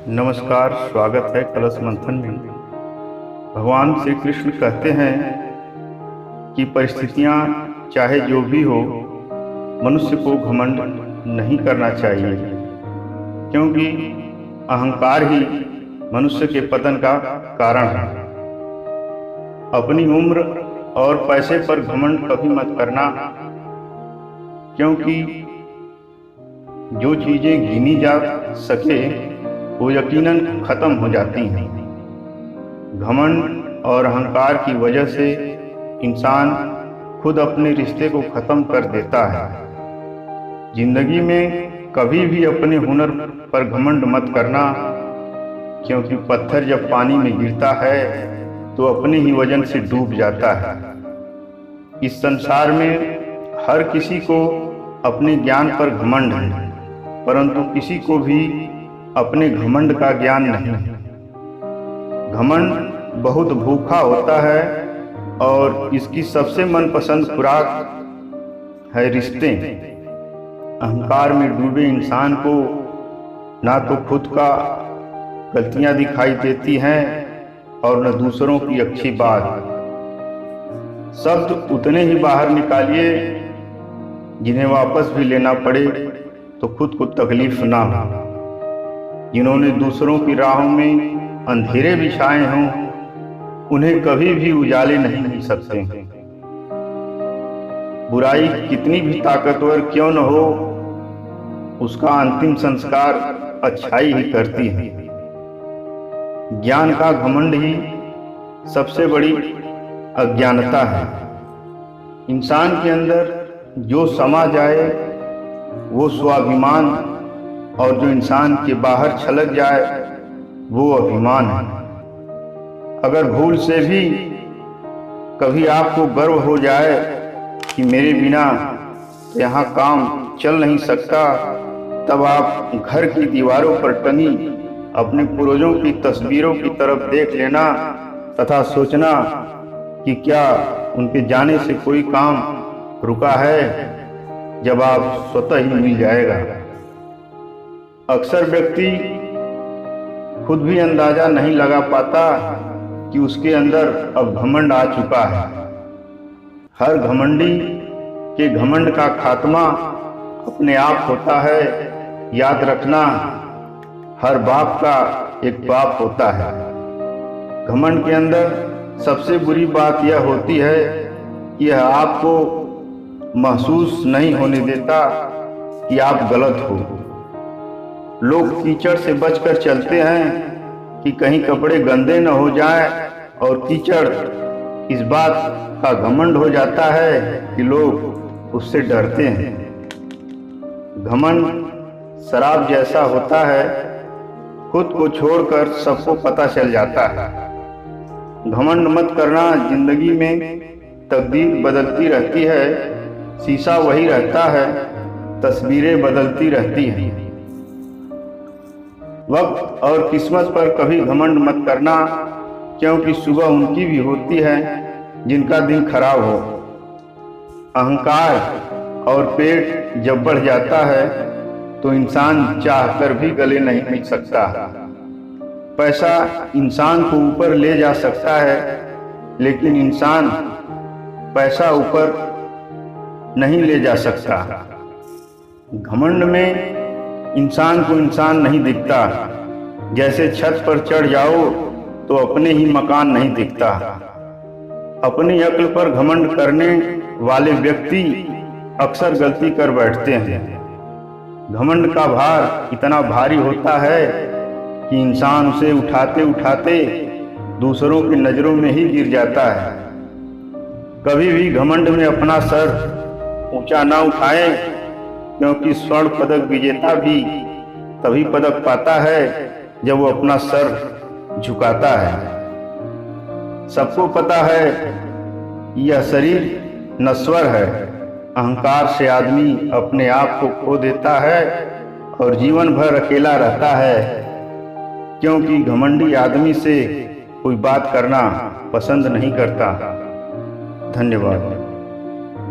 नमस्कार, स्वागत है कलश मंथन में। भगवान श्री कृष्ण कहते हैं कि परिस्थितियां चाहे जो भी हो, मनुष्य को घमंड नहीं करना चाहिए, क्योंकि अहंकार ही मनुष्य के पतन का कारण है। अपनी उम्र और पैसे पर घमंड कभी मत करना, क्योंकि जो चीजें गिनी जा सके वो यकीनन खत्म हो जाती हैं। घमंड और अहंकार की वजह से इंसान खुद अपने रिश्ते को खत्म कर देता है। जिंदगी में कभी भी अपने हुनर पर घमंड मत करना, क्योंकि पत्थर जब पानी में गिरता है तो अपने ही वजन से डूब जाता है। इस संसार में हर किसी को अपने ज्ञान पर घमंड है, परंतु किसी को भी अपने घमंड का ज्ञान नहीं है। घमंड बहुत भूखा होता है और इसकी सबसे मनपसंद खुराक है रिश्ते। अहंकार में डूबे इंसान को ना तो खुद का गलतियां दिखाई देती हैं और न दूसरों की अच्छी बात। शब्द उतने ही बाहर निकालिए जिन्हें वापस भी लेना पड़े तो खुद को तकलीफ ना हो। जिन्होंने दूसरों की राहों में अंधेरे बिछाए हों, उन्हें कभी भी उजाले नहीं मिल सकते। बुराई कितनी भी ताकतवर क्यों न हो, उसका अंतिम संस्कार अच्छाई ही करती है। ज्ञान का घमंड ही सबसे बड़ी अज्ञानता है। इंसान के अंदर जो समा जाए वो स्वाभिमान, और जो इंसान के बाहर छलक जाए वो अभिमान है। अगर भूल से भी कभी आपको गर्व हो जाए कि मेरे बिना यहाँ काम चल नहीं सकता, तब आप घर की दीवारों पर टंगी अपने पूर्वजों की तस्वीरों की तरफ देख लेना तथा सोचना कि क्या उनके जाने से कोई काम रुका है। जब आप स्वतः ही मिल जाएगा। अक्सर व्यक्ति खुद भी अंदाजा नहीं लगा पाता कि उसके अंदर अब घमंड आ चुका है। हर घमंडी के घमंड का खात्मा अपने आप होता है। याद रखना, हर बाप का एक बाप होता है। घमंड के अंदर सबसे बुरी बात यह होती है कि यह आपको महसूस नहीं होने देता कि आप गलत हो। लोग कीचड़ से बचकर चलते हैं कि कहीं कपड़े गंदे न हो जाएं, और कीचड़ इस बात का घमंड हो जाता है कि लोग उससे डरते हैं। घमंड शराब जैसा होता है, खुद को छोड़कर सबको पता चल जाता है। घमंड मत करना। जिंदगी में तकदीर बदलती रहती है, शीशा वही रहता है, तस्वीरें बदलती रहती हैं। वक्त और किस्मत पर कभी घमंड मत करना, क्योंकि सुबह उनकी भी होती है जिनका दिन खराब हो। अहंकार और पेट जब बढ़ जाता है तो इंसान चाहकर भी गले नहीं मिल सकता। पैसा इंसान को ऊपर ले जा सकता है, लेकिन इंसान पैसा ऊपर नहीं ले जा सकता। घमंड में इंसान को इंसान नहीं दिखता। जैसे छत पर चढ़ जाओ तो अपने ही मकान नहीं दिखता। अपनी अक्ल पर घमंड करने वाले व्यक्ति अक्सर गलती कर बैठते हैं। घमंड का भार इतना भारी होता है कि इंसान उसे उठाते उठाते दूसरों की नजरों में ही गिर जाता है। कभी भी घमंड में अपना सर ऊंचा ना उठाएं, क्योंकि स्वर्ण पदक विजेता भी तभी पदक पाता है जब वो अपना सर झुकाता है। सबको पता है यह शरीर नश्वर है। अहंकार से आदमी अपने आप को खो देता है और जीवन भर अकेला रहता है, क्योंकि घमंडी आदमी से कोई बात करना पसंद नहीं करता। धन्यवाद।